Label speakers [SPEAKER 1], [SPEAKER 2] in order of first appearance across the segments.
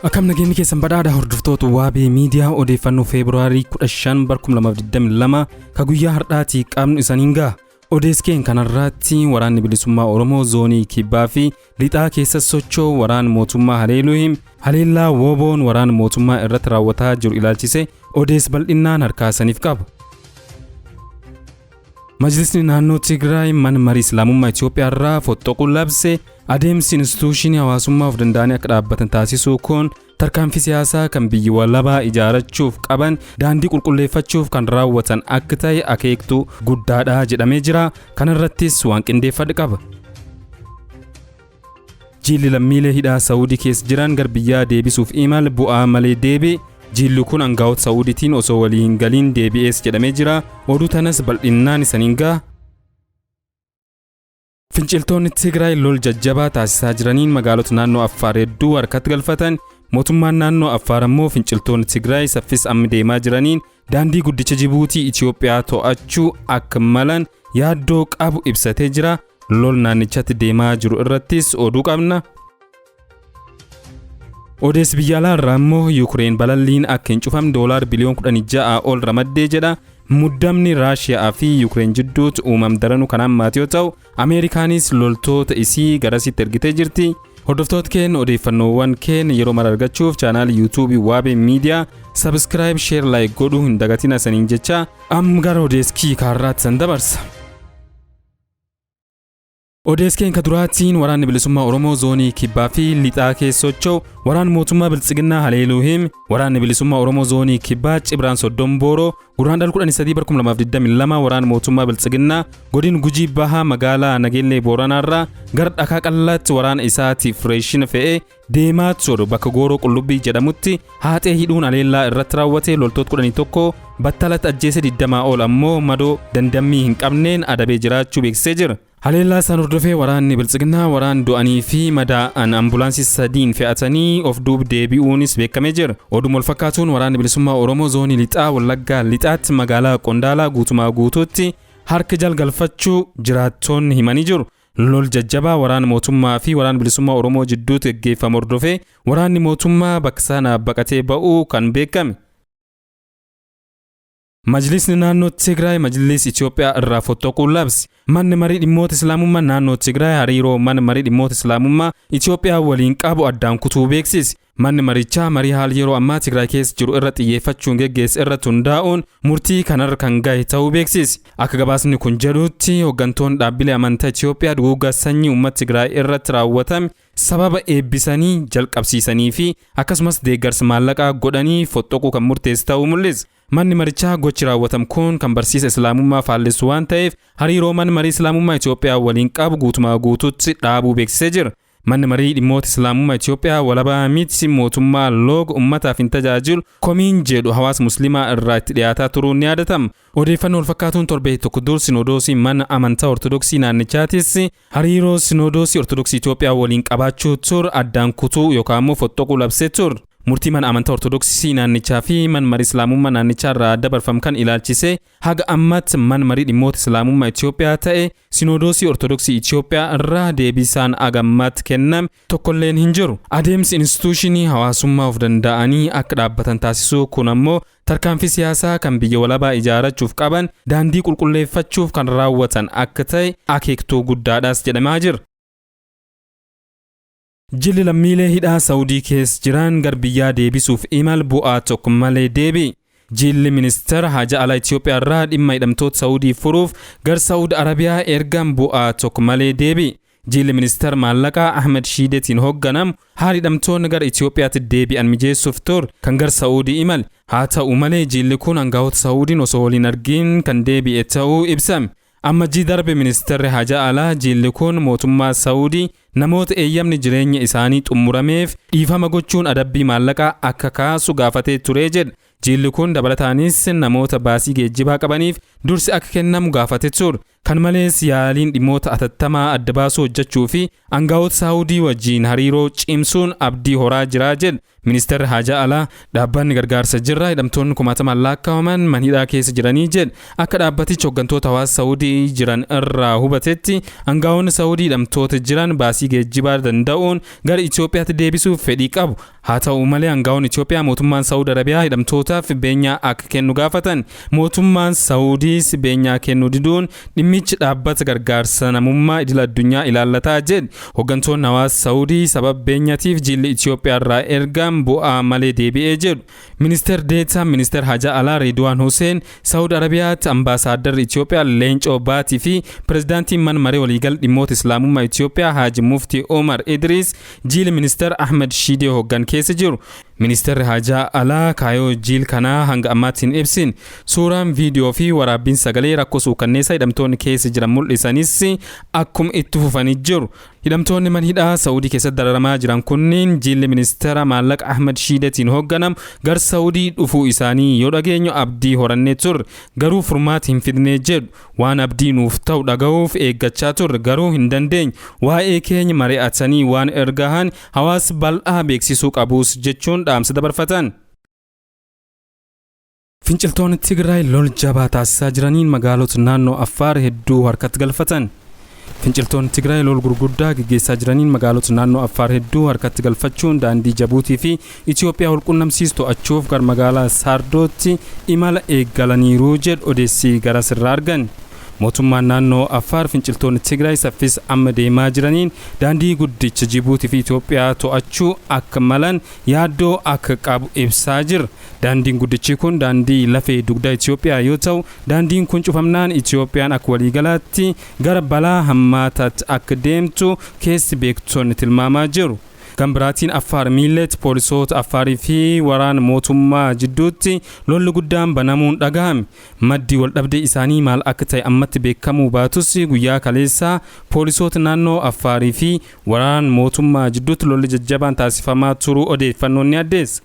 [SPEAKER 1] Akkam nageenyi keessan badhaadha hordoftoota Waabee Miidiyaa odeeffannoo Feebruaarii 15 2022 ka guyyaa har'aatii qabnu isaniin ga'a. Odeeskeen kanarratti waraanni bilisummaa Oromoo zoonii Kibbaa fi lixaa keessa socho'u waraana mootummaa haleellaa Woboon waraana mootummaa irratti raawwataa jiru ilaalchise odeess bal'inaan harkaasaniif qaba. Majlisni naannoo Tigraay mana marii Islaamummaa Itoophiyaa irraa foxxoquu labse. Adeemsi instituushinii hawaasummaa of danda'anii akka dhaabbatan taasisuu kun tarkaanfii siyaasaa kan biyyi walabaa ijaarachuuf qaban daandii qulqulleeffachuuf kan raawwatan akka ta'e akeektuu guddaadha jedhamee jira. Kana irrattis waan qindeeffadhe qaba. Jilli lammiilee hidhaa Saawudii keessa jiran gara biyyaa deebisuuf imal bu'aa malee deebi'e. Jilli kun aangawoota Saawudiitiin osoo walii hin galiin deebi'ees jedhamee jira. Oduu tanas bal'inaan isaniin ga'a. Finciltoonni Tigraay lol jajjabaa taasisaa jiraniin magaalota naannoo Affaar hedduu harkatti galfatan. Mootummaan naannoo Affaar ammoo finciltoonni Tigraay saffis amma deemaa jiraniin daandii guddicha Jibuutii Itoophiyaa to'achuu akka malan yaaddoo qabu ibsatee jira. Lol naannichatti deemaa jiru irrattis oduu qabna. Odeess biyya alaa irraa immoo Yuukireen balalliin akka hin cufamne $16 biliyoona ol ramaddee jedha. Muddamni Raashiyaa fi Yuukireen jidduutti uumam daranu kanaan maatii yoo ta'u, Ameerikaanis loltoota isii garasitti ergitee jirti. Hordoftoota keenya odeeffannoowwan keenya yeroo mara argachuuf chaanaal YouTube Waabee Miidiyaa subscribe, share, like godhuu hin dagatina saniin jecha amma gara odeeskii kaarraatti san dabarsa. Odeeskeen ka duraatiin waraanni bilisummaa Oromoo zoonii Kibbaa fi lixaa keessa socho'u waraana mootummaa Biltsiginnaa haleeluu hime. Waraanni bilisummaa Oromoo zoonii Kibbaa Cibraan Soddon Booroo Guraandhala 13 waraana mootummaa Biltsiginnaa godin Gujii Bahaa magaalaa Nageellee Booranaarraa gara dhakaa qallaatti waraana isaatiif reeshina fe'ee deemaa ture bakka Gooroo Qullubbii jedhamutti haatee hidhuun haleellaa irratti raawwate. Loltoota 11 battalatti ajjeese 20 ol ammoo madoo dandammii hin qabneen adabee jiraachuu beeksisee jira. Haleellaa san hordofee waraanni Biltsiginnaa waraan du'anii fi madaa'an ambulaansii 3 fe'atanii of duub deebi'uunis beekamee jira. Oduma wal fakkaatuun waraanni bilisummaa Oromoo zoonii lixaa Wallaggaa lixaatti magaalaa Qondaalaa guutumaa guutuutti harka jalgalfachuu jiraattonni himanii jiru. Lol jajjabaa waraana mootummaa fi waraana bilisummaa Oromoo jidduutti gaggeeffamu hordofee waraanni mootummaa bakka sanaa baqatee ba'uu kan beekame. Majlisni naannoo Tigraay Majlis Itoophiyaa irraa foxxoquu labse. Manni marii dhimmoota Islaamummaa naannoo Tigraay hariiroo mana marii dhimmoota Islaamummaa Itoophiyaa waliin qabu addaan kutuu beeksise. Manni marichaa marii haala yeroo ammaa Tigraay keessa jiru irratti xiyyeeffachuun geggeesse irratti hundaa'uun murtii kanarra kan gahe ta'uu beeksise. Akka gabaasni kun jedhutti hooggantoonni dhaabbilee amantaa Itoophiyaa duguuggaa sanyii uummata Tigraay irratti raawwatame sababa eebbisanii jalqabsiisanii fi akkasumas deeggarsa maallaqaa godhanii foxxoquu kan murteesse ta'uu mul'isa. Manni marichaa gochi raawwatam kun kan barsiisa Islaamummaa faallessu waan ta'eef hariiroo manni marii Islaamummaa Itoophiyaa waliin qabu guutumaa guutuutti dhaabuu beeksisee jira. Manni marii dhimmoota Islaamummaa Itoophiyaa walabaa miti mootummaa looga ummataaf hin tajaajilu komiin jedhu hawaasa musliimaa irraa itti dhiyaataa turuun ni yaadatama. Odeeffannoo wal fakkaatuun torbee tokko dur Sinodoosii mana amantaa Ortodoksii naannichaatis hariiroo Sinodoosii Ortodoksii Itoophiyaa waliin qabaachuu ture addaan kutuu yookaan immoo foxxoquu labsee ture. Murtii mana amantaa Ortodoksii naannichaa fi mana marii Islaamummaa naannichaa irraa dabarfam kan ilaalchise haga ammatti mana marii dhimmoota Islaamummaa Itoophiyaa ta'e Sinodoosii Ortodoksii Itoophiyaa irraa deebisaan agammatti kenname tokkolleen hin jiru. Adeemsi instituushinii hawaasummaa of danda'anii akka dhaabbatan taasisuu kun ammoo tarkaanfii siyaasaa kan biyya walabaa ijaarachuuf qaban daandii qulqulleeffachuuf kan raawwatan akka ta'e akeektuu guddaadhaas jedhamaa jira. Jilli lammiilee hidhaa Saawudii keessa jiran gara biyyaa deebisuuf imal bu'aa tokko malee deebi'e. Jilli ministeera haja alaa Itoophiyaa irraa dhimma hidhamtoota Saawudii furuuf gara Saawud Arabiyaa ergan bu'aa tokko malee deebi'e. Jilli ministeera maallaqaa Ahmed Shiidetiin hoogganamu haala hidhamtoonni gara Itoophiyaatti deebi'an mijeessuuf ture kan gara Saawudii imale. Haa ta'u malee jilli kun aangawoota Saawudiin osoo waliin argin kan deebi'e ta'uu ibsame. Amma darbe ministeerri haja alaa jilli kun mootummaa Saawudii namoota eeyyamni jireenya isaanii xumurameef dhiifama gochuun adabbii maallaqaa akka kaasu gaafatee ture jedha. Jilli kun dabalataanis namoota baasii geejjibaa qabaniif dursi akka kennamu gaafatee ture. Kan malees yaaliin dhimmoota atattamaa adda baasuu hojjechuu fi aangawoota Saawudii wajjin hariiroo cimsuun abdii horaa jira jedhe Ministeerri Haajaa Alaa. Dhaabbanni gargaarsa jirra hidhamtoonni 10,000 lakkaa'aman manhidhaa keessa jiranii jedhe. Akka dhaabbatichi hooggantoota hawaasa Saawudii jiran irraa hubatetti aangawoonni Saawudii hidhamtoota jiran baasii geejjibaa danda'uun gara Itoophiyaatti deebisuuf fedhii qabu. Haa ta'u malee aangawoonni Itoophiyaa mootummaan Saawud Arabiyaa hidhamtootaaf beenyaa akka kennu gaafatan. Mootummaan Saawudiis beenyaa kennuu diduun dhimmichi dhaabbata gargaarsa namummaa idil addunyaa ilaallataa jedhe. Hooggantoonni hawaasa Saawudii sababa beenyaatiif jilli Itoophiyaa irraa ergan bu'aa malee deebi'ee jedhu. Ministeer Deetaa Ministeer Haajaa Alaa Reedwaan Hussein Saawud Arabiyaatti ambaasaaddarri Itoophiyaa Leencoo Baatii fi pirezidaantiin mana maree waliigal dhimmoota Islaamummaa Itoophiyaa Haaji Muftii Omar Idris jilli Ministeer Ahmed Shidee hooggan keessa jiru. Ministeerri Haajaa Alaa kaayoo jiil kanaa hanga ammaatti hin ibsin. Suuraan viidiyoo fi waraabbiin sagalee rakkoo suukanneessaa hidhamtoonni keessa jiran mul'isanis akkuma itti fufanii jiru. Hidhamtoonni manhidhaa Saawudii keessatti dararamaa jiran kunniin jilli ministeera maallaqa Ahmed Shideetiin hoogganamu gara Saawudii dhufuu isaanii yoo dhageenyu abdii horannee turre garuu furmaata hin fidnee jedhu. Waan abdii nuuf ta'u dhaga'uuf eeggachaa turre garuu hin dandeenye. Waa'ee keenya mari'atanii waan ergahan hawaasa bal'aa beeksisuu qabus jechuun dhaamsa dabarfatan. Finciltoonni Tigraay lol jabaa taasisaa jiraniin magaalota naannoo Affaar hedduu harkatti galfatan. Finciltoonni Tigraay lol gurguddaa gaggeessaa jiraniin magaalota naannoo Affaar hedduu harkatti galfachuun daandii Jabuutii fi Itoophiyaa walqunnamsiisu to'achuuf gara magaalaa Saardootti imala eeggalaniiru jedhu odeessii gara sirraa argan. Mootummaan naannoo Affaar finciltoonni Tigraay saffisa amma deemaa jiraniin daandii guddicha Jibuutii fi Itoophiyaa to'achuu akka malan yaaddoo akka qabu ibsaa jira. Daandiin guddichi kun daandii lafee dugdaa Itoophiyaa yoo ta'u daandiin kun cufamnaan Itoophiyaan akka waliigalaatti gara balaa hammaataatti akka deemtu keessi beektonni tilmaamaa jiru. Gambiraatiin Affaar miilleetti poolisoota Affaarii fi waraana mootummaa jidduutti lolli guddaan banamuun dhagahame. Maddii waldhabdee isaanii maal akka ta'e ammatti beekamuu baatus guyyaa kaleessaa poolisoota naannoo Affaarii fi waraana mootummaa jidduutti lolli jajjabaan taasifamaa turuu odeeffannoon ni addeessa.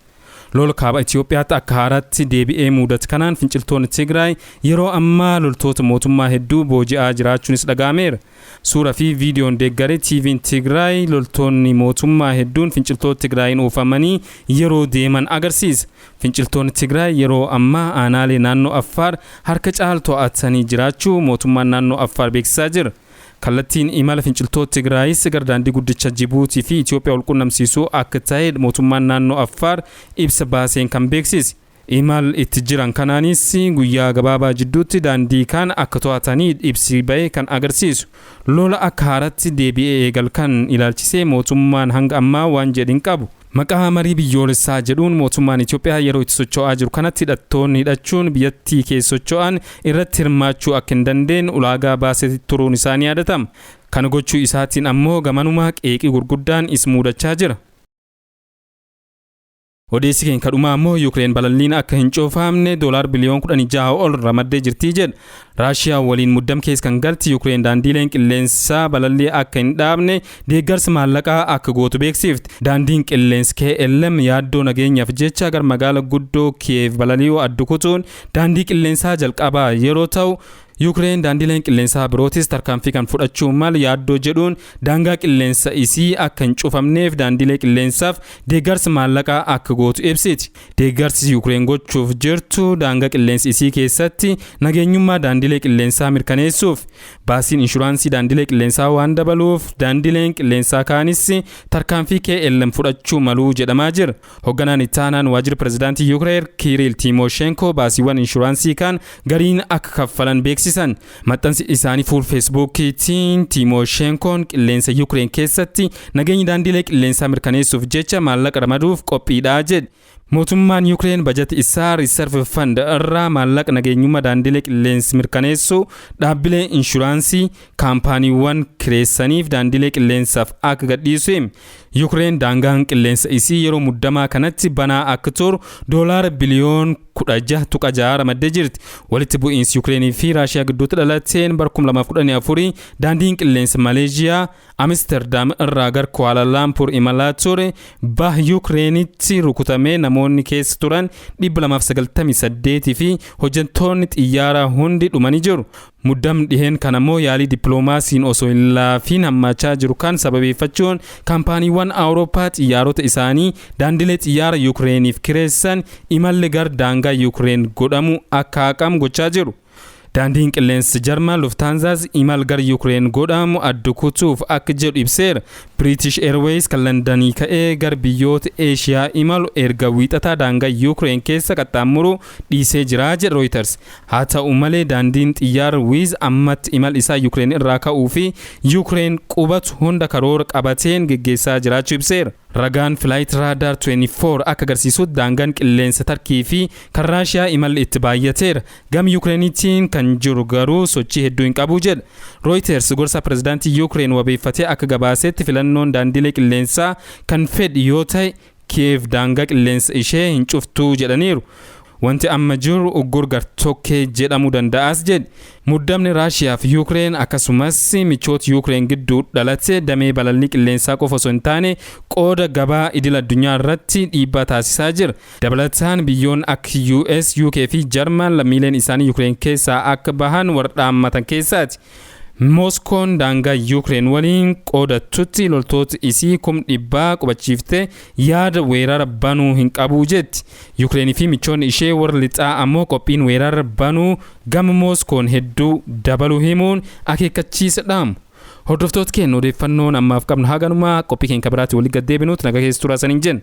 [SPEAKER 1] Lola kaaba Itoophiyaatti akka haaraatti deebi'ee mudate kanaan finciltoonni Tigraay yeroo ammaa loltoota mootummaa hedduu booji'aa jiraachuunis dhagahameera. Suuraa fi viidiyoon deeggaree TV'n Tigraay loltoonni mootummaa hedduun finciltoota Tigraayin oofamanii yeroo deeman agarsiisa. Finciltoonni Tigraay yeroo ammaa aanaalee naannoo Affaar harka caalu to'atanii jiraachuu mootummaan naannoo Affaar beeksisaa jira. Kallattiin imala finciltoota Tigraayis gara daandii guddicha Jibuutii fi Itoophiyaa walqunnamsiisuu akka ta'e mootummaan naannoo Affaar ibsa baaseen kan beeksise. Imal itti jiran kanaanis guyyaa gabaabaa jidduutti daandii kan akka to'atanii ibsi ba'e kan agarsiisu. Lola akka haaraatti deebi'ee eegalkan ilaalchisee mootummaan hanga ammaa waan jedhin qabu. Maqaa marii biyyoolessaa jedhuun mootummaan Itoophiyaa yeroo itti socho'aa jiru kanatti hidhattoonni hidhachuun biyyattii keessa socho'an irratti hirmaachuu akka hin dandeenye ulaagaa baasee turuun isaanii yaadatama. Kana gochuu isaatiin ammoo gamanumaa qeeqii gurguddaan is mudachaa jira. Odeessi keenya kadhumaa ammoo Yuukireen balalliin akka hin coofamne $16 biliyoona ol ramaddee jirti jedha. Raashiyaa waliin muddam keessa kan galti Yuukireen daandiileen qilleensaa balallii akka hin dhaabne deeggarsa maallaqaa akka gootu beeksifte. Daandiin qilleensa KLM yaaddoo nageenyaaf jecha gara magaalaa guddoo Kiev balali'uu adda kutuun daandii qilleensaa jalqabaa yeroo ta'u Yuukireen daandiileen qilleensaa birootis tarkaanfii kan fudhachuu mal yaaddoo jedhuun daangaa qilleensa isii akka hin cufamneef daandiilee qilleensaaf deeggarsa maallaqaa akka gootu ibsiti. Deeggarsi Yuukireen gochuuf jirtu daangaa qilleensa isii keessatti nageenyummaa daandiilee qilleensaa mirkaneessuuf baasiin inshuraansii daandiilee qilleensaa waan dabaluuf daandiileen qilleensaa kaanis tarkaanfii KLM fudhachuu maluu jedhamaa jira. Hoogganaan ittaanaan waajjira pirezidaantii Yuukireen Kiriil Timoshenko baasiiwwan inshuraansii kan gariin akka kaffalan beeksisan. Maxxansi isaanii fuul Feesbuukiitiin Timoshenkoon qilleensa Yuukireen keessatti nageenya daandiilee qilleensaa mirkaneessuuf jecha maallaqa ramaduuf qophiidha jedhe. Mootummaan Yuukireen bajata isaa Reserve Fund irraa maallaqa nageenyummaa daandiilee qilleensa mirkaneessuu dhaabbilee inshuraansii kaampaaniiwwan kireessaniif daandiilee qilleensaaf akka gadhiisu hime. Yuukireen daangaan qilleensa isii yeroo muddamaa kanatti banaa akka turu $16 biliyoona 16 ramaddee jirti. Walitti bu'iinsi Yuukireenii fi Raashiyaa gidduutti dhalateen bara 2014 daandiin qilleensa Maleeshiyaa Amsterdam irraa gara Kuala Lumpur imalaa ture bah Yuukireenitti rukutamee namoonni keessa turan 298 fi hojjettoonni xiyyaaraa hundi dhumanii jiru. Muddamni dhiheen kan ammoo yaalii dippiloomaasiin osoo hin laafiin hammachaa jiru kan sababeeffachuun kaampaaniiwwan Awurooppaa xiyyaarota isaanii daandilee xiyyaara Yukireeniif kireessan imalli gar daangaa Yukireen godhamu akka haqamu gochaa jiru. Daandiin qilleensa Jarman Lufthansa's imal gar Yukireen godhamu adda kutuuf akka jedhu ibseera. British Airways kan Londanii ka'ee gar biyyoota Eeshiyaa imalu erga wiixataa daangaa Yukireen keessa qaxxaamuru dhiisee jira jedha Reuters. Haa ta'u malee daandiin xiyyaara Wizz ammatti imal isaa Yukireen irraa ka'uu fi Yukireen qubatu hunda karoora qabateen geggeessaa jiraachuu ibseera. Ragaan Flight Radar 24 akka agarsiisutti daangaan qilleensa Tarkii fi kan Raashiyaa imalli itti baay'ateera. Gama Yukireenitiin kan jiru garuu sochii hedduu hin qabu jedha. Reuters gorsa pirezidaantii Yukireen wabeeffatee akka gabaasetti filannoon daandilee qilleensaa kan fedhi yoo ta'e Kiev daangaa qilleensa ishee hin cuftuu jedhaniiru. Wanti amma jiru uggur gartokkee jedhamuu danda'as jedhe. Muddamni Raashiyaa fi Yukireen akkasumas michoota Yukireen gidduu dhalate damee balalii qilleensaa qofa osoo hin taane qooda gabaa idil addunyaa irratti dhiibbaa taasisaa jira. Dabalataan biyyoon akka US, UK fi Jarman lammiileen isaanii Yukireen keessaa akka bahan warra dhaammatan keessaati. Moskoon daangaa Yukireen waliin qoodattutti loltoota isii 100,000 qubachiiftee yaada weerara banuu hin qabu jetti. Yukireenii fi michoonni ishee warra lixaa ammoo qophiin weerara banuu gama Moskoon hedduu dabaluu himuun akeekkachiisa dhaamu. Hordoftoota keenya odeeffannoon ammaaf qabnu haganuma qophii keenya biraatti walitti gaddeebinuutti nagaa keessa turaa saniin jenna.